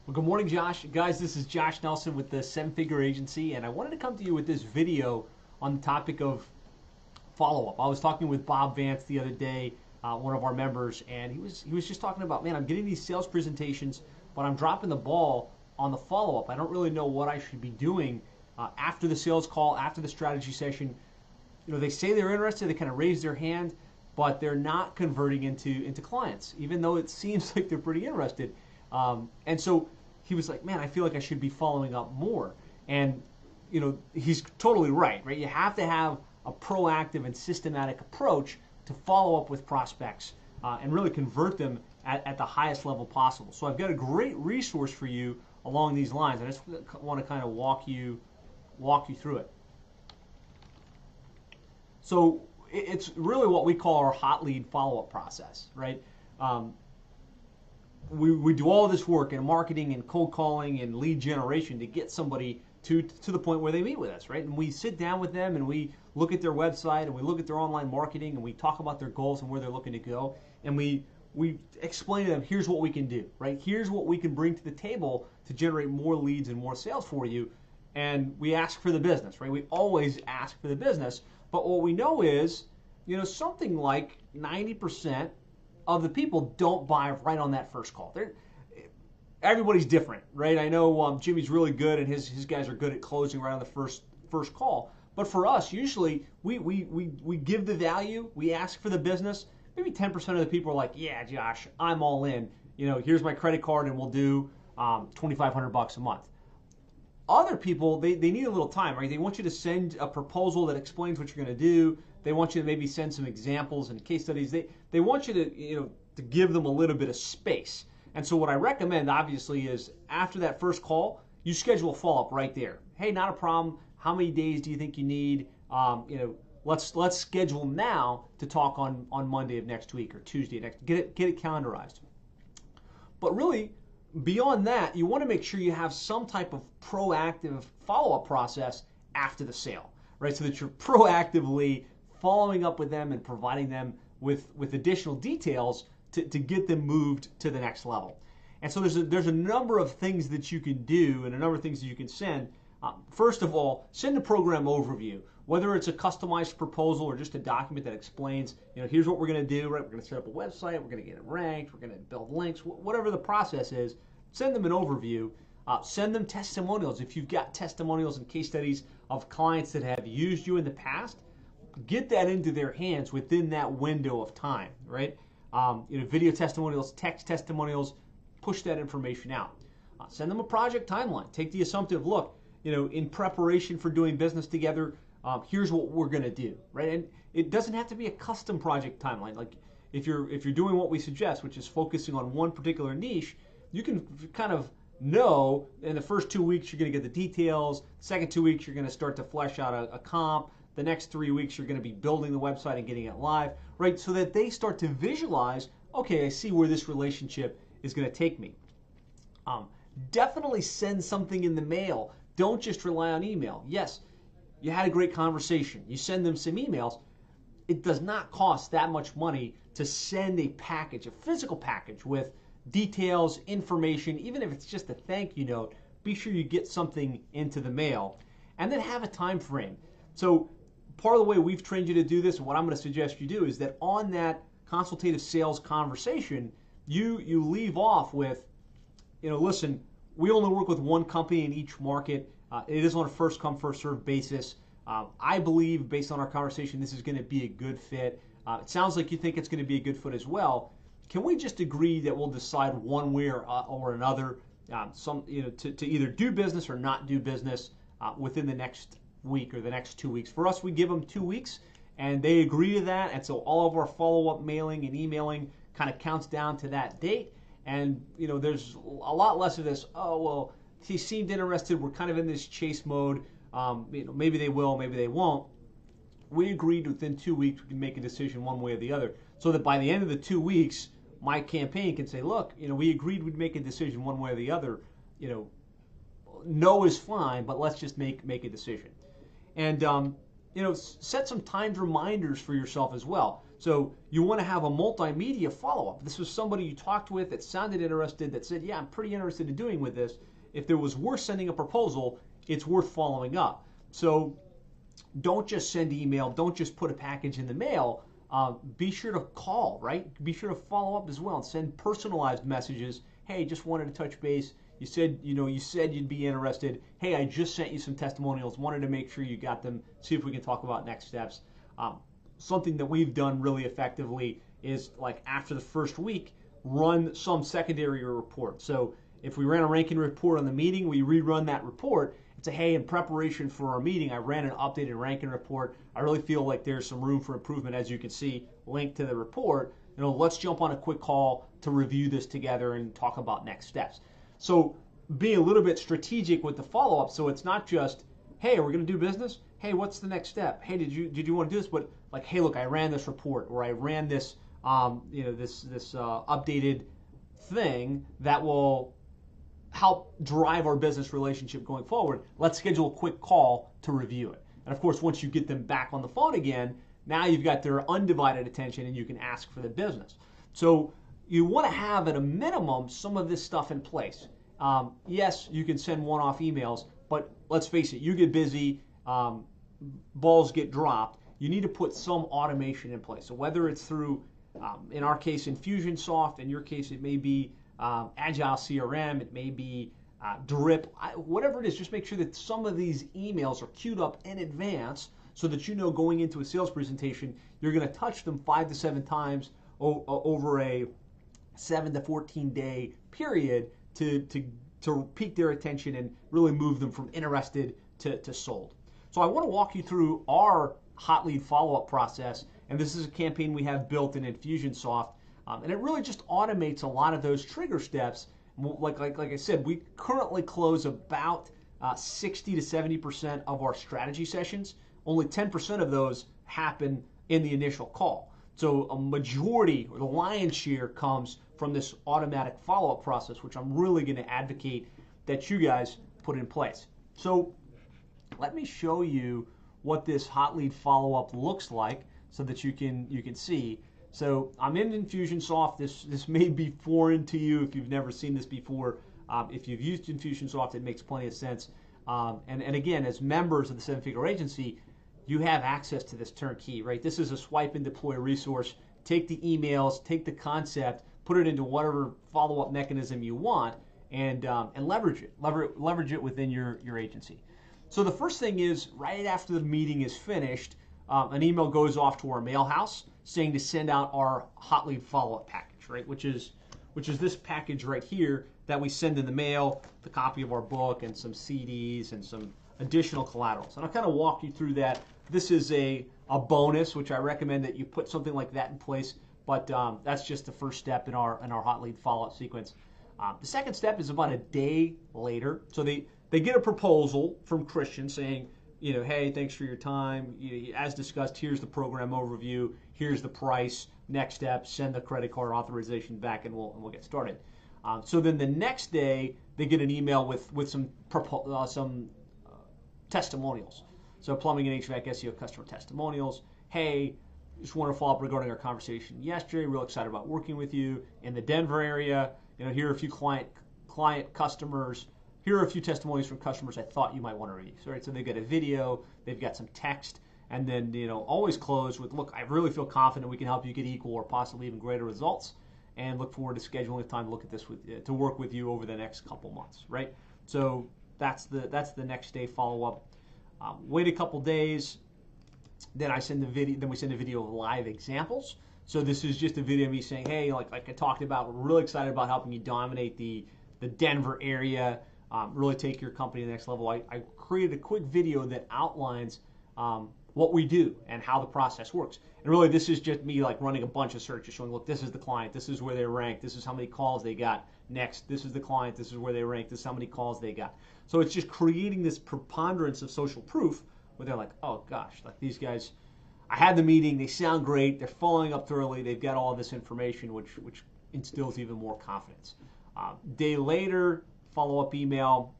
Well, good morning, Josh. Guys, this is Josh Nelson with the Seven Figure Agency, and I wanted to come to you with this video on the topic of follow-up. I was talking with Bob Vance the other day, one of our members, and he was just talking about, man, I'm getting these sales presentations, but I'm dropping the ball on the follow-up. I don't really know what I should be doing after the sales call, after the strategy session. They say they're interested, they kind of raise their hand, but they're not converting into clients, even though it seems like they're pretty interested. And so he was like, man, I feel like I should be following up more. And, he's totally right? You have to have a proactive and systematic approach to follow up with prospects and really convert them at the highest level possible. So I've got a great resource for you along these lines. I just want to kind of walk you through it. So it's really what we call our hot lead follow-up process, right? We do all this work in marketing and cold calling and lead generation to get somebody to the point where they meet with us, right? And we sit down with them and we look at their website and we look at their online marketing and we talk about their goals and where they're looking to go. And we explain to them, here's what we can do, right? Here's what we can bring to the table to generate more leads and more sales for you. And we ask for the business, right? We always ask for the business. But what we know is, something like 90% of the people don't buy right on that first call. Everybody's different, right? I know Jimmy's really good, and his guys are good at closing right on the first call. But for us, usually we give the value, we ask for the business. Maybe 10% of the people are like, yeah, Josh, I'm all in. Here's my credit card, and we'll do $2,500 a month. Other people, they need a little time, right? They want you to send a proposal that explains what you're going to do. They want you to maybe send some examples and case studies. They want you to give them a little bit of space. And so what I recommend, obviously, is after that first call, you schedule a follow-up right there. Hey, not a problem. How many days do you think you need? Let's schedule now to talk on Monday of next week or Tuesday next. Get it calendarized. But really, beyond that, you want to make sure you have some type of proactive follow-up process after the sale, right? So that you're proactively following up with them and providing them with additional details to get them moved to the next level. And so there's a number of things that you can do and a number of things that you can send. First of all, send a program overview, whether it's a customized proposal or just a document that explains, here's what we're going to do, right? We're going to set up a website, we're going to get it ranked, we're going to build links, whatever the process is. Send them an overview. Send them testimonials. If you've got testimonials and case studies of clients that have used you in the past, get that into their hands within that window of time, right? Video testimonials, text testimonials, push that information out. Send them a project timeline. Take the assumptive look, in preparation for doing business together, here's what we're going to do, right? And it doesn't have to be a custom project timeline. Like if you're doing what we suggest, which is focusing on one particular niche, you can kind of know in the first 2 weeks you're going to get the details. Second 2 weeks you're going to start to flesh out a comp. The next 3 weeks you're going to be building the website and getting it live, right? So that they start to visualize, okay, I see where this relationship is going to take me. Definitely send something in the mail. Don't just rely on email. Yes, you had a great conversation. You send them some emails. It does not cost that much money to send a package, a physical package with details, information, even if it's just a thank you note. Be sure you get something into the mail, and then have a time frame. So part of the way we've trained you to do this, and what I'm going to suggest you do, is that on that consultative sales conversation, you leave off with, listen, we only work with one company in each market. It is on a first come, first served basis. I believe, based on our conversation, this is going to be a good fit. It sounds like you think it's going to be a good fit as well. Can we just agree that we'll decide one way or another, to either do business or not do business within the next week or the next 2 weeks? For us, we give them 2 weeks, and they agree to that. And so all of our follow-up mailing and emailing kind of counts down to that date. And there's a lot less of this. Oh well, he seemed interested. We're kind of in this chase mode. Maybe they will, maybe they won't. We agreed within 2 weeks we can make a decision one way or the other, so that by the end of the 2 weeks, my campaign can say, look, we agreed we'd make a decision one way or the other. No is fine, but let's just make a decision. And set some timed reminders for yourself as well. So you want to have a multimedia follow-up. This was somebody you talked with that sounded interested, that said, yeah, I'm pretty interested in doing with this. If there was worth sending a proposal, it's worth following up. So don't just send email. Don't just put a package in the mail. Be sure to call, right? Be sure to follow up as well and send personalized messages. Hey, just wanted to touch base. You said you'd be interested. Hey, I just sent you some testimonials. Wanted to make sure you got them. See if we can talk about next steps. Something that we've done really effectively is, like, after the first week, run some secondary report. So if we ran a ranking report on the meeting, we rerun that report and say, hey, in preparation for our meeting, I ran an updated ranking report. I really feel like there's some room for improvement, as you can see, linked to the report. Let's jump on a quick call to review this together and talk about next steps. So being a little bit strategic with the follow-up, so it's not just, hey, we're going to do business. Hey, what's the next step? Hey, did you want to do this? But like, hey, look, I ran this report, or I ran this this updated thing that will help drive our business relationship going forward. Let's schedule a quick call to review it. And of course, once you get them back on the phone again, now you've got their undivided attention and you can ask for the business. So you want to have, at a minimum, some of this stuff in place. Yes, you can send one-off emails, but let's face it, you get busy, balls get dropped. You need to put some automation in place. So whether it's through, in our case, Infusionsoft, in your case, it may be Agile CRM, it may be Drip, whatever it is, just make sure that some of these emails are queued up in advance so that going into a sales presentation, you're going to touch them 5 to 7 times over a 7 to 14 day period to pique their attention and really move them from interested to sold. So I want to walk you through our hot lead follow-up process, and this is a campaign we have built in Infusionsoft, and it really just automates a lot of those trigger steps. Like I said, we currently close about 60 to 70% of our strategy sessions. Only 10% of those happen in the initial call. So a majority, or the lion's share, comes from this automatic follow-up process, which I'm really going to advocate that you guys put in place. So let me show you what this hot lead follow-up looks like so that you can see. So I'm in Infusionsoft. This may be foreign to you if you've never seen this before. If you've used Infusionsoft, it makes plenty of sense. And again, as members of the 7-Figure Agency, you have access to this turnkey, right? This is a swipe and deploy resource. Take the emails, take the concept, put it into whatever follow-up mechanism you want, and leverage it. Leverage it within your agency. So the first thing is, right after the meeting is finished, an email goes off to our mail house saying to send out our hot lead follow-up package, right? Which is this package right here that we send in the mail, the copy of our book and some CDs and some additional collaterals. And I'll kind of walk you through that. This is a bonus, which I recommend that you put something like that in place. But that's just the first step in our hot lead follow-up sequence. The second step is about a day later. So they get a proposal from Christian saying, hey, thanks for your time. As discussed, here's the program overview. Here's the price. Next step, send the credit card authorization back, and we'll get started. So then the next day, they get an email with some testimonials. So plumbing and HVAC SEO customer testimonials. Hey, just want to follow up regarding our conversation yesterday. Real excited about working with you in the Denver area. Here are a few client customers. Here are a few testimonies from customers I thought you might want to read. So they've got a video, they've got some text, and then always close with, look, I really feel confident we can help you get equal or possibly even greater results, and look forward to scheduling a time to look at this to work with you over the next couple months, right? So that's the next day follow up. Wait a couple days, then I send the video. Then we send a video of live examples. So this is just a video of me saying, hey, like I talked about, we're really excited about helping you dominate the Denver area. Really take your company to the next level. I created a quick video that outlines what we do and how the process works. And really, this is just me like running a bunch of searches, showing, look, this is the client, this is where they rank, this is how many calls they got. Next, this is the client, this is where they rank, this is how many calls they got. So it's just creating this preponderance of social proof where they're like, oh gosh, like these guys, I had the meeting, they sound great, they're following up thoroughly, they've got all of this information, which instills even more confidence. Day later, follow-up email,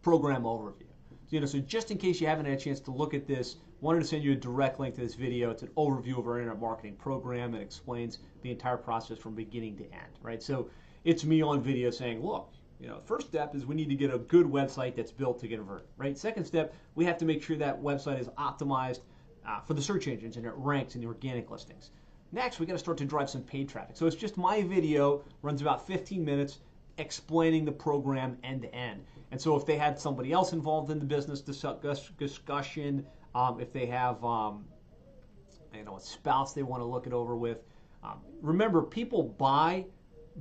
program overview. So just in case you haven't had a chance to look at this, wanted to send you a direct link to this video. It's an overview of our internet marketing program and explains the entire process from beginning to end, right? So it's me on video saying, look, first step is we need to get a good website that's built to convert, right? Second step, we have to make sure that website is optimized for the search engines and it ranks in the organic listings. Next, we got to start to drive some paid traffic. So it's just my video, runs about 15 minutes, explaining the program end to end. And so if they had somebody else involved in the business discussion, if they have a spouse they want to look it over with, remember, people buy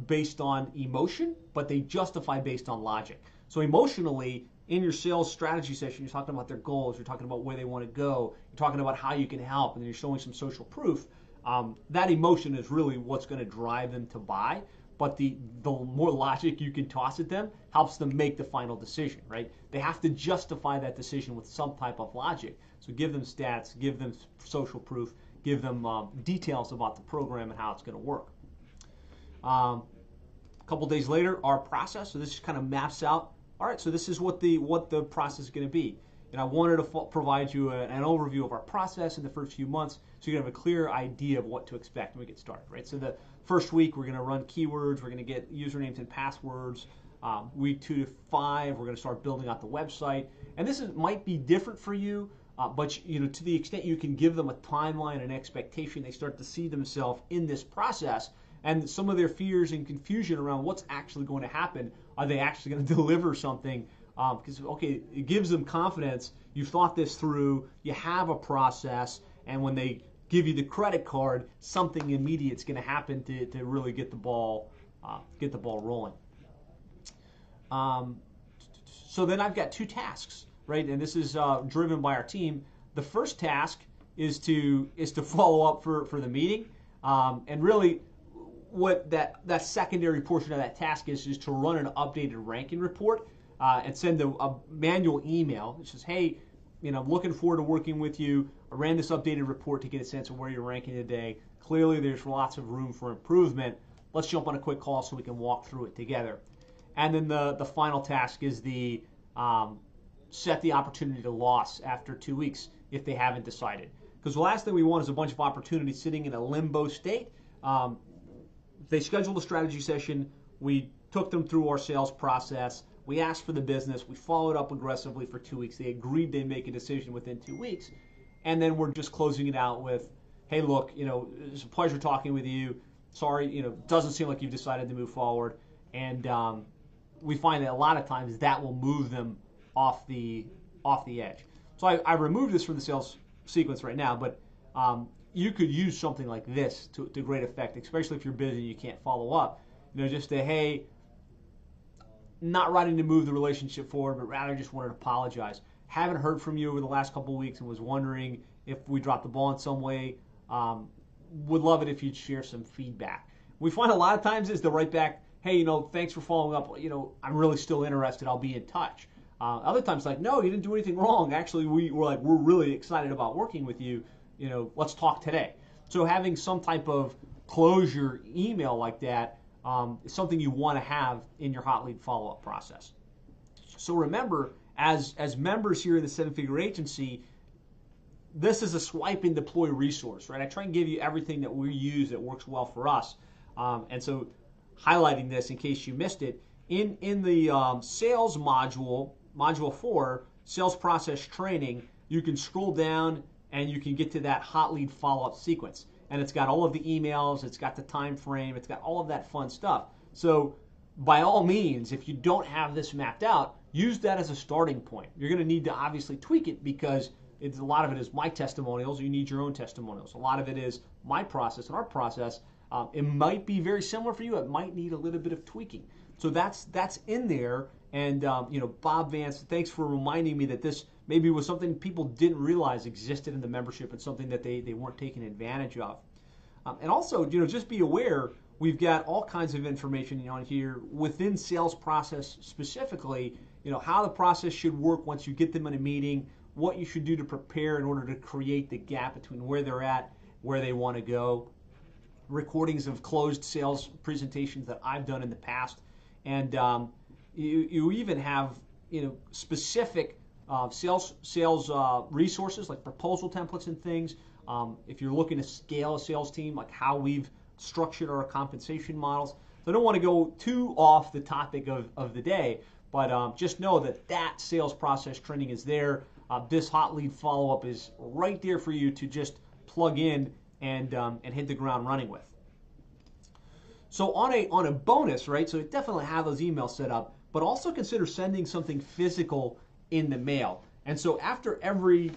based on emotion, but they justify based on logic. So emotionally, in your sales strategy session, you're talking about their goals, you're talking about where they want to go, you're talking about how you can help, and then you're showing some social proof. That emotion is really what's going to drive them to buy, but the more logic you can toss at them helps them make the final decision, right? They have to justify that decision with some type of logic. So give them stats, give them social proof, give them details about the program and how it's going to work. A couple days later, our process. So this just kind of maps out. All right, so this is what the process is going to be. And I wanted to provide you an overview of our process in the first few months so you can have a clear idea of what to expect when we get started, right? So the first week, we're going to run keywords. We're going to get usernames and passwords. Week 2 to 5, we're going to start building out the website. And this might be different for you, but to the extent you can give them a timeline and expectation, they start to see themselves in this process. And some of their fears and confusion around what's actually going to happen. Are they actually going to deliver something? Because, it gives them confidence. You've thought this through. You have a process. And when they give you the credit card, something immediate is going to happen to really get the ball rolling. So then I've got 2 tasks, right? And this is driven by our team. The first task is to follow up for the meeting. And really, what that secondary portion of that task is to run an updated ranking report and send a manual email that says, hey, I'm looking forward to working with you. I ran this updated report to get a sense of where you're ranking today. Clearly, there's lots of room for improvement. Let's jump on a quick call so we can walk through it together. And then the final task is the set the opportunity to loss after 2 weeks if they haven't decided. Because the last thing we want is a bunch of opportunities sitting in a limbo state. They scheduled a strategy session. We took them through our sales process. We asked for the business. We followed up aggressively for 2 weeks. They agreed they'd make a decision within 2 weeks. And then we're just closing it out with, hey, look, it's a pleasure talking with you. Sorry, doesn't seem like you've decided to move forward. And we find that a lot of times that will move them off the edge. So I removed this from the sales sequence right now, but you could use something like this to great effect, especially if you're busy and you can't follow up. Just a, hey, not ready to move the relationship forward, but rather just wanted to apologize. Haven't heard from you over the last couple of weeks and was wondering if we dropped the ball in some way. Would love it if you'd share some feedback. We find a lot of times is to write back, hey, thanks for following up. I'm really still interested. I'll be in touch. Other times, like, no, you didn't do anything wrong. Actually, we're really excited about working with you. Let's talk today. So having some type of closure email like that is something you want to have in your hot lead follow-up process. So remember, as members here in the 7-Figure Agency, this is a swipe and deploy resource, right? I try and give you everything that we use that works well for us. And so highlighting this in case you missed it, in the sales module 4, sales process training, you can scroll down and you can get to that hot lead follow-up sequence. And it's got all of the emails, it's got the time frame, it's got all of that fun stuff. So by all means, if you don't have this mapped out, use that as a starting point. You're going to need to obviously tweak it because a lot of it is my testimonials. You need your own testimonials. A lot of it is my process and our process. It might be very similar for you. It might need a little bit of tweaking. So that's in there. And Bob Vance, thanks for reminding me that this maybe was something people didn't realize existed in the membership and something that they weren't taking advantage of. And also, just be aware, we've got all kinds of information on here within sales process specifically, how the process should work once you get them in a meeting, what you should do to prepare in order to create the gap between where they're at, where they want to go, recordings of closed sales presentations that I've done in the past, and you even have specific sales resources like proposal templates and things. If you're looking to scale a sales team, like how we've structured our compensation models. So I don't want to go too off the topic of the day, but just know that sales process training is there. This hot lead follow-up is right there for you to just plug in and hit the ground running with. So on a bonus, right? So definitely have those emails set up, but also consider sending something physical in the mail. And so after every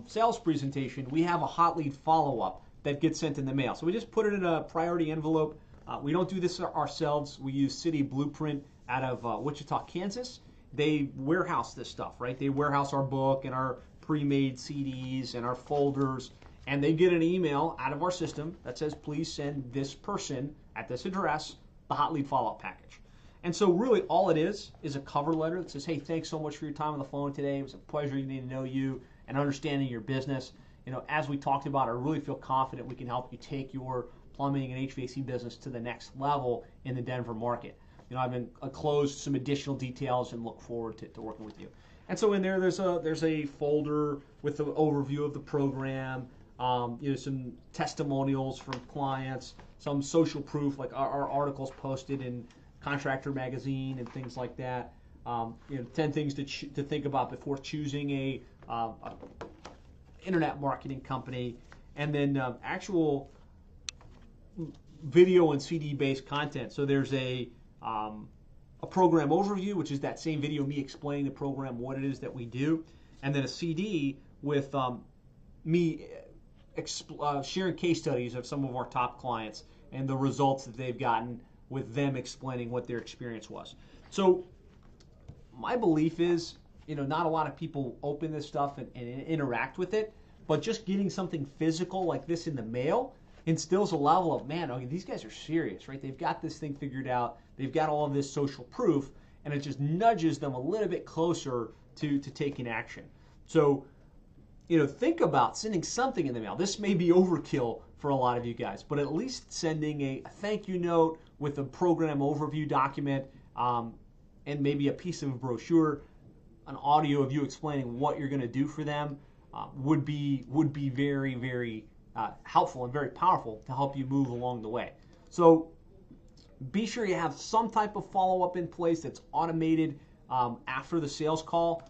sales presentation, we have a hot lead follow-up that gets sent in the mail. So we just put it in a priority envelope. We don't do this ourselves. We use City Blueprint out of Wichita, Kansas. They warehouse this stuff, right? They warehouse our book and our pre-made CDs and our folders, and they get an email out of our system that says, please send this person at this address the hot lead follow-up package. And so really all it is a cover letter that says, hey, thanks so much for your time on the phone today. It was a pleasure getting to know you and understanding your business. You know, as we talked about, I really feel confident we can help you take your plumbing and HVAC business to the next level in the Denver market. You know, I've been closed some additional details and look forward to working with you. And so in there, there's a folder with the overview of the program, you know, some testimonials from clients, some social proof, like our articles posted in Contractor Magazine and things like that. You know, 10 things to think about before choosing a internet marketing company, and then actual video and CD-based content. So there's a program overview, which is that same video, me explaining the program, what it is that we do, and then a CD with me sharing case studies of some of our top clients and the results that they've gotten with them explaining what their experience was. So my belief is, you know, not a lot of people open this stuff and interact with it, but just getting something physical like this in the mail instills a level of, man, okay, these guys are serious, right? They've got this thing figured out. They've got all of this social proof, and it just nudges them a little bit closer to taking action. So, you know, think about sending something in the mail. This may be overkill for a lot of you guys, but at least sending a thank you note with a program overview document and maybe a piece of a brochure, an audio of you explaining what you're going to do for them would be very, very helpful and very powerful to help you move along the way. So be sure you have some type of follow-up in place that's automated after the sales call.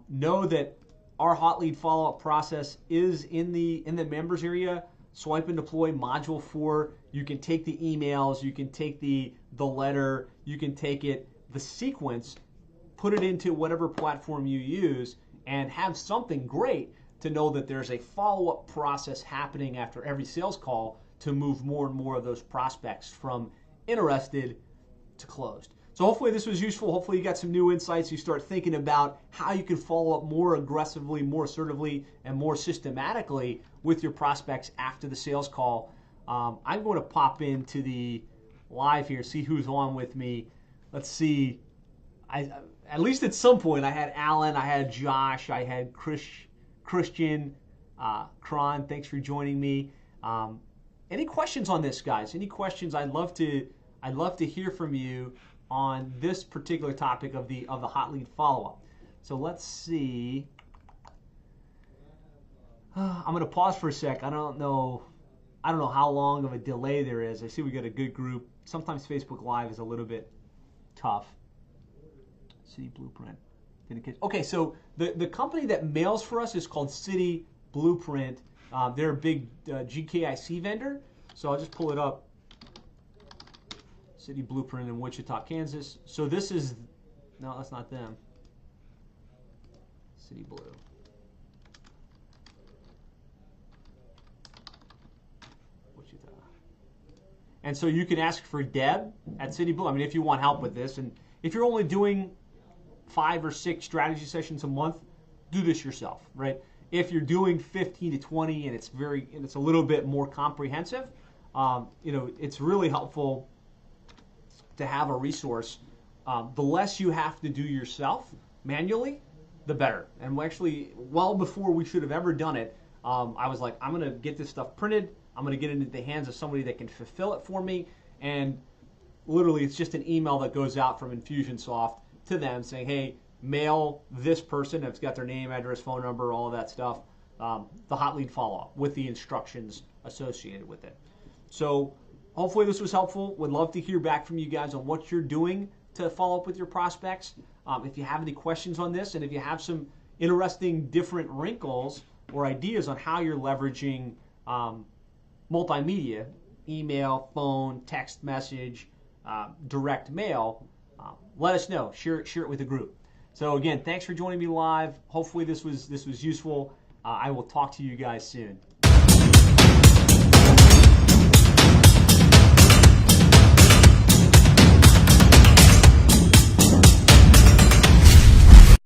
Know that our hot lead follow-up process is in the members area. Swipe and deploy module 4. You can take the emails, you can take the letter, you can take the sequence, put it into whatever platform you use, and have something great to know that there's a follow-up process happening after every sales call to move more and more of those prospects from interested to closed. So hopefully this was useful. Hopefully you got some new insights. You start thinking about how you can follow up more aggressively, more assertively, and more systematically with your prospects after the sales call. I'm going to pop into the live here, see who's on with me. Let's see. At least at some point I had Alan, I had Josh, I had Christian, Kron. Thanks for joining me. Any questions on this, guys? Any questions? I'd love to hear from you on this particular topic of the hot lead follow-up. So let's see. I'm going to pause for a sec. I don't know how long of a delay there is. I see we got a good group. Sometimes Facebook Live is a little bit tough. City Blueprint. Okay, so the company that mails for us is called City Blueprint. They're a big GKIC vendor. So I'll just pull it up. City Blueprint in Wichita, Kansas. So this is, no, that's not them. City Blue. Wichita. And so you can ask for Deb at City Blue. I mean, if you want help with this, and if you're only doing 5 or 6 strategy sessions a month, do this yourself, right? If you're doing 15 to 20 and it's a little bit more comprehensive, you know, it's really helpful to have a resource. The less you have to do yourself manually, the better. And actually, well before we should have ever done it, I was like, I'm going to get this stuff printed. I'm going to get it into the hands of somebody that can fulfill it for me. And literally, it's just an email that goes out from Infusionsoft to them saying, hey, mail this person that's got their name, address, phone number, all of that stuff, the hot lead follow-up with the instructions associated with it. So hopefully this was helpful. Would love to hear back from you guys on what you're doing to follow up with your prospects. If you have any questions on this, and if you have some interesting different wrinkles or ideas on how you're leveraging multimedia, email, phone, text message, direct mail, let us know. Share it with the group. So again, thanks for joining me live. Hopefully this was useful. I will talk to you guys soon.